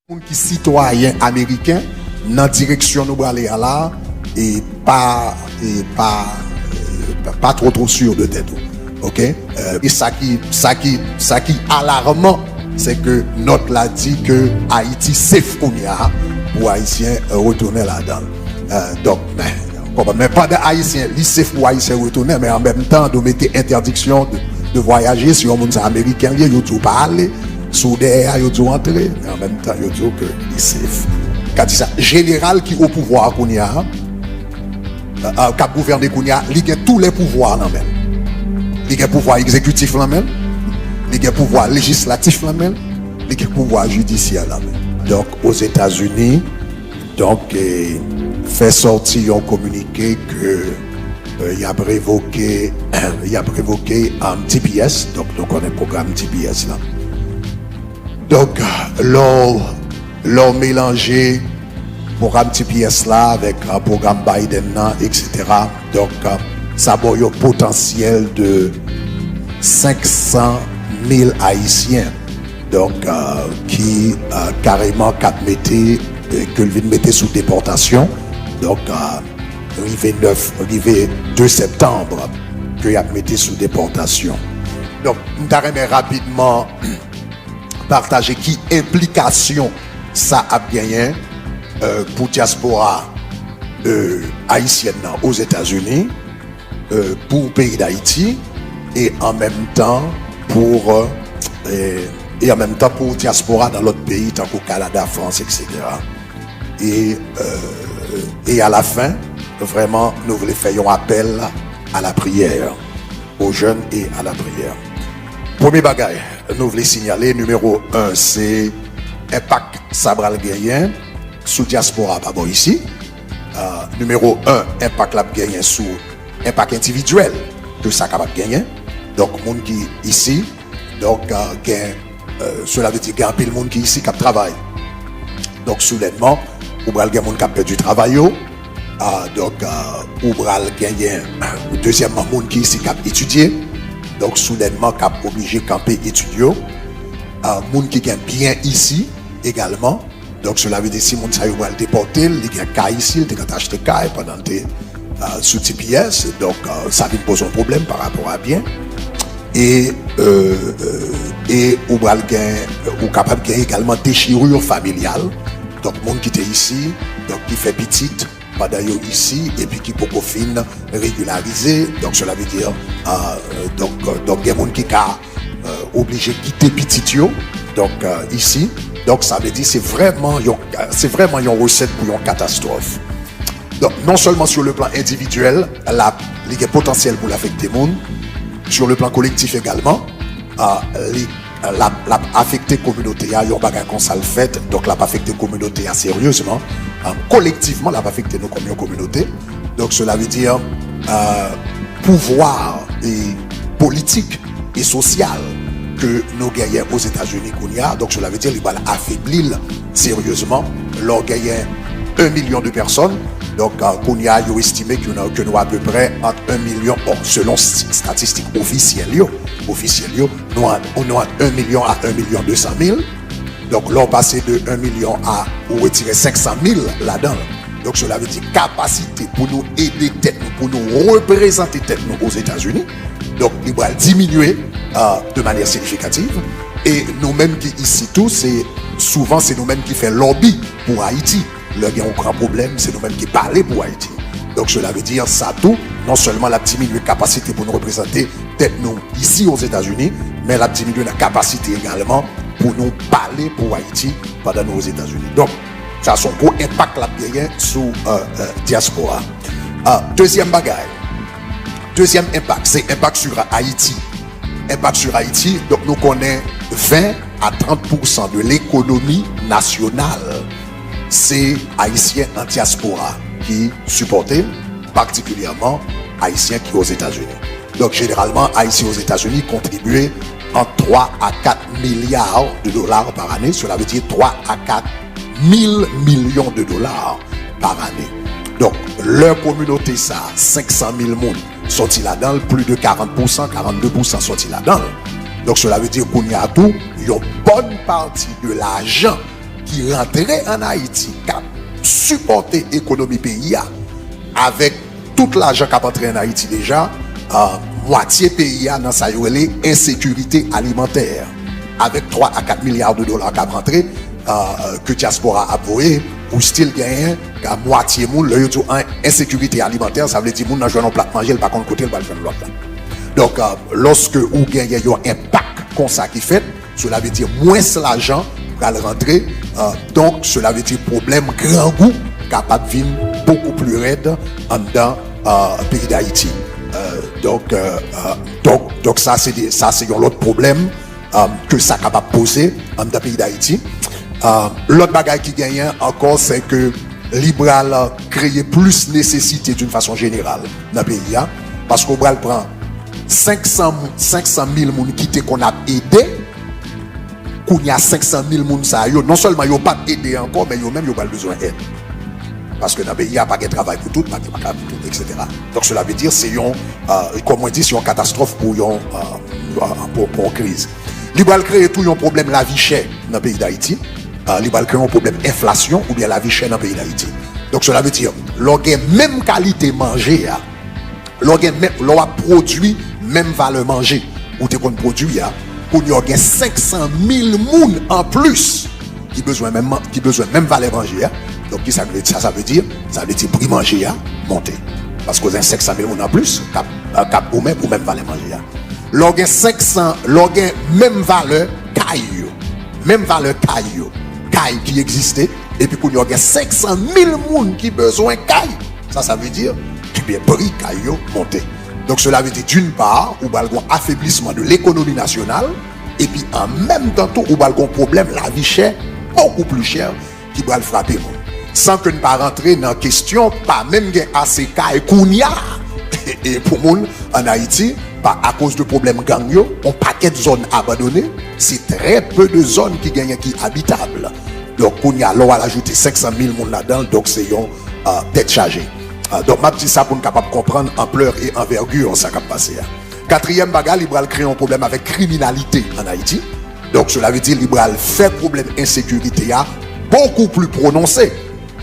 Qui citoyen américain dans direction nous aller à là et pas trop sûr de tête. OK, et ça qui alarmant, c'est que notre l'a dit que Haïti safe pour haïtiens retourner là-dedans. Donc mais pas d'haïtiens, li safe pour haïtiens retourner, mais en même temps de mettre interdiction de voyager sur un monde américain, il y a tout pas aller. Soudain, il doit entrer, mais en même temps, il dit que il est safe. Quand ça, général qui au pouvoir, qui a gouverné, il a tous les pouvoirs dans même. Il a pouvoir exécutif dans même, il a pouvoir législatif dans même, il a pouvoir judiciaire dans même. Donc, aux États-Unis, fait sortir un communiqué que il a révoqué un TPS, donc nous connaissons le programme TPS là. Donc, l'on mélangé programme TPS là avec un programme Biden là, etc. Donc, ça a un potentiel de 500 000 Haïtiens. Donc, qui carrément que le mettait sous déportation. Donc, arrivé 2 septembre, que il a mis sous déportation. Donc, nous allons rapidement partager qui implication ça a gagné pour diaspora haïtienne aux États-Unis, pour le pays d'Haïti et en même temps pour diaspora dans l'autre pays, tant qu'au Canada, France, etc. Et à la fin, vraiment, nous voulons faire un appel à la prière, aux jeunes et à la prière. Premier bagage, nous voulons signaler, numéro 1, c'est impact Sabral Gayen sous diaspora, pas bon ici. Numéro 1, impact Lab Gayen sous impact individuel que ça capable gagner. Donc, monde qui ici, donc, cela veut dire qu'il y a un peu de monde qui ici qui travaille. Donc, soudainement, ou bral gen monde qui a perdu du travail. Donc, ou bral gagner, deuxièmement, monde qui ici qui a étudié. Donc, soudainement, cap obligé de camper étudiant. Moun qui gagne bien ici également. Donc, cela veut dire si moun sa yo va le déporter, il gagne cas ici, il a acheté cas pendant des sous TPS. Donc, ça lui pose un problème par rapport à bien. Et ou bral gagne, ou capable de gagner également déchirure familiale. Donc, moun qui était ici, donc qui fait petite. Pendant ici et puis qui peut fin régulariser, donc cela veut dire donc il y a des gens qui sont obligés de quitter petit donc ici, donc ça veut dire c'est vraiment une recette pour une catastrophe. Donc non seulement sur le plan individuel, il y a potentiel pour l'affecter monde, sur le plan collectif également, l'a affecté communauté, il y a un bagage qu'on s'est fait, donc l'a affecté communauté sérieusement, collectivement l'a affecté nous comme une communauté. Donc cela veut dire pouvoir et politique et social que nous gagnons aux États-Unis qu'on y a. Donc cela veut dire qu'il va affaiblir sérieusement. L'on gagne 1 million de personnes. Donc qu'on y a estimé que nous à peu près entre 1 million, selon statistiques officielles, nous avons 1 million à 1 million 200 000. Donc là on passe de 1 million à ou retirer 500 000 là-dedans. Donc cela veut dire capacité pour nous aider tête nous, pour nous représenter tête nous aux États-Unis. Donc il va diminuer de manière significative. Et nous-mêmes qui ici tous, c'est nous-mêmes qui faisons lobby pour Haïti. Le grand problème, c'est nous-mêmes qui parlons pour Haïti. Donc cela veut dire ça tout, non seulement la diminuer capacité pour nous représenter tête nous ici aux États-Unis, mais la diminuer la capacité également pour nous parler pour Haïti pendant nous aux États-Unis. Donc, ça a son gros impact là bien sur diaspora. Deuxième bagage. Deuxième impact, c'est impact sur Haïti. Impact sur Haïti, donc nous connaissons 20 à 30% de l'économie nationale. C'est Haïtiens en diaspora qui supportent, particulièrement Haïtiens qui sont aux États-Unis. Donc, généralement, Haïtiens aux États-Unis contribuent entre 3 à 4 milliards de dollars par année. Cela veut dire 3 à 4 000 millions de dollars par année. Donc, leur communauté, ça, 500 000 personnes sortis là-dedans, plus de 40%, 42% sortis là-dedans. Donc, cela veut dire qu'on y a tout, une bonne partie de l'argent qui rentrait en Haïti, qui a supporté l'économie pays avec tout l'argent qui a entré en Haïti déjà, moitié pays dans sa insécurité alimentaire. Avec 3 à 4 milliards de dollars qui a rentré, que diaspora a voyé, ou style gagné, qu'à moitié moun, le yo en insécurité alimentaire, ça veut dire moun nan joué un plat manger, le pas contre côté, le pas faire l'autre. Donc, lorsque ou gagne un impact comme ça qui fait, cela veut dire moins l'argent va rentrer, donc cela veut dire problème grand goût capable de venir beaucoup plus raide en dedans pays d'Haïti. Donc ça c'est un autre problème que ça capable de poser en dedans pays d'Haïti. L'autre bagaille qui gagne encore, c'est que Libral créer plus nécessité d'une façon générale dans le pays, parce qu'on prend 500 000 personnes qui qu'on a aidé, qu'on y a 500 000 personnes, non seulement ils n'ont pas aidé encore, mais ils ont même besoin d'aide. Parce que dans le pays, il n'y a pas de travail pour tout, pas de travail pour tout, etc. Donc cela veut dire que c'est comme on dit, c'est une catastrophe pour une crise. Libral crée tout un problème la vie chère dans le pays d'Haïti. Libral crée un problème inflation ou bien la vie chère dans le pays d'Haïti. Donc cela veut dire, l'on a même qualité manger, l'on a produit même valeur manger, ou t'es qu'on produit, pour y avoir 500 000 personnes en plus qui besoin même valeur manger. Donc ça veut dire prix manger monter. Parce qu'on a 500 000 personnes en plus, cap ou même valeur manger. L'on a 500, l'on a même valeur caillou, même valeur caillou qui existait, et puis qu'on y a 500 000 personnes qui besoin caille. Ça veut dire que bien prix caillou monter. Donc cela veut dire d'une part, ou un affaiblissement de l'économie nationale, et puis en même temps, ou un problème, la vie chère, beaucoup plus chère, qui va le frapper. Sans que ne pas rentrer dans la question, pas même assez cas et Kounia, et pour moun en Haïti, à cause de problèmes gang yo, on paquet de zones abandonnées, c'est très peu de zones qui gagnent qui habitables. Donc Kounia, l'on va ajouter 500 000 personnes là-dedans, donc c'est une tête chargée. Donc, je dis ça pour nous capable comprendre ampleur et envergure ça qui a passé. Quatrième bagage, Libral crée un problème avec criminalité en Haïti. Donc, cela veut dire Libral fait problème insécurité beaucoup plus prononcé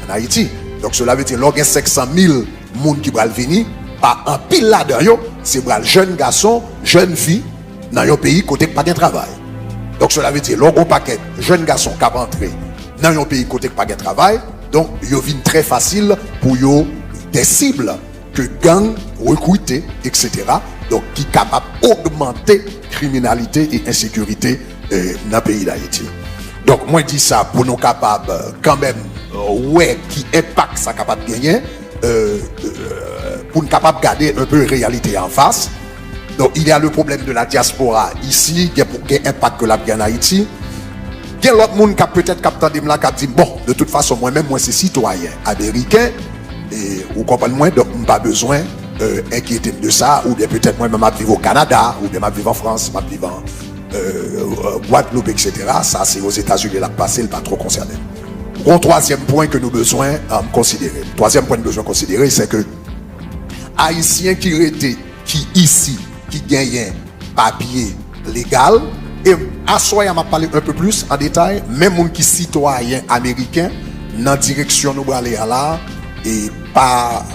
en Haïti. Donc, cela veut dire l'on a 500 000 personnes qui vont venir, par un pile là-dedans, c'est les jeunes garçons, jeunes filles, dans un pays côté pas de travail. Donc, cela veut dire l'on a un paquet de jeunes garçons qui vont entrer dans un pays côté pas de travail. Donc, ils viennent très facile pour eux des cibles que gang, recruter, etc. Donc, qui sont capables d'augmenter la criminalité et l'insécurité dans le pays d'Haïti. Donc, moi, je dis ça pour nous capables, quand même, qui impact ça capable de gagner, pour nous capables de garder un peu la réalité en face. Donc, il y a le problème de la diaspora ici, qui a un impact que la en Haïti. Il y a l'autre monde qui peut-être qui dit, bon, de toute façon, moi-même, moi, c'est citoyen américain. Et vous comprenez moins, donc pas besoin d'inquiéter de ça, ou bien peut-être moi-même je vivre au Canada, ou bien je vivre en France, je vivre en Guadeloupe, etc. Ça, c'est aux États-Unis là passé, le pas trop concerné. Un troisième point que nous avons besoin de considérer. Troisième point que nous avons besoin de considérer, c'est que Haïtiens qui ici, qui gagnent papier légal, et à soi, on m'a parlé un peu plus en détail, même gens qui citoyens américains, dans la direction nous aller là, et pas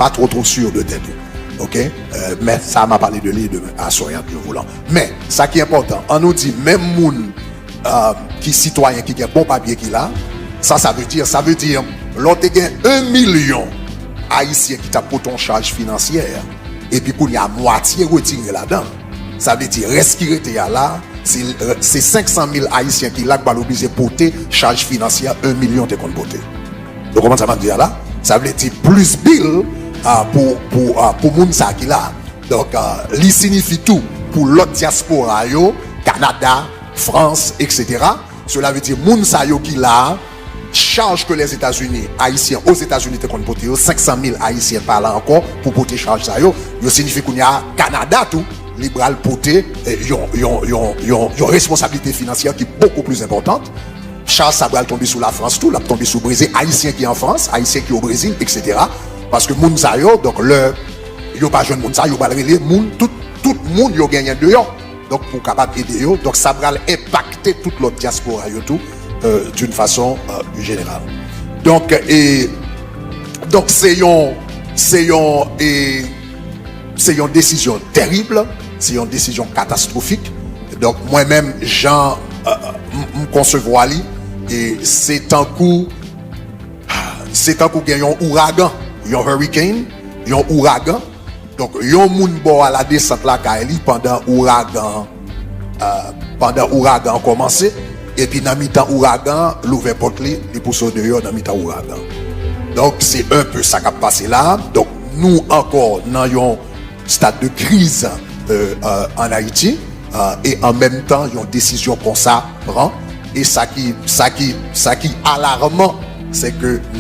trop sûr de tête. Ok? Mais ça m'a parlé de lui à soyant de volant. Mais ça qui est important, on nous dit même moun qui citoyen qui a bon papier qui là, ça veut dire l'autre gagne 1 million haïtiens qui t'a pour ton charge financière et puis qu'on y a moitié retiré là-dedans. Ça veut dire reste qui était là, c'est 500 000 haïtiens qui là va l'obliger porter charge financière 1 million de compte porter. Donc comment ça va dire là? Ça veut dire plus bill pour moun sa qui là. Donc li signifie tout pour l'autre diaspora yo, Canada, France, etc. Cela veut dire moun sa yo qui là charge que les États-Unis, haïtiens aux États-Unis te compte porter 500 000 haïtiens par là encore pour porter charge ça yo. Yo signifie qu'on y a Canada tout libéral porter yon responsabilité financière qui est beaucoup plus importante. Charles Sabral tomber sous la France, tout, là tomber sous le Brésil, haïtien qui est en France, haïtien qui est au Brésil, etc. Parce que moun sa yo, donc le, yo pas jeune moun sa, yo pas relé, moun, tout moun yo gagne dehors. donc pour capable aider eux. Donc ça va impacter toute l'autre diaspora tout d'une façon générale. Donc c'est une décision terrible, c'est une décision catastrophique. Donc moi-même Jean me concevoir et c'est un coup qu'il y a un ouragan, un hurricane, un ouragan. Donc yon moun bo à la descente la Kaili pendant ouragan commencé et puis dans mi-temps ouragan l'ouvert porte les poussons dehors dans mi-temps ouragan. Donc c'est un peu ça qui a passé là. Donc nous encore dans un stade de crise en Haïti et en même temps une décision qu'on ça prend et ça qui alarmant c'est que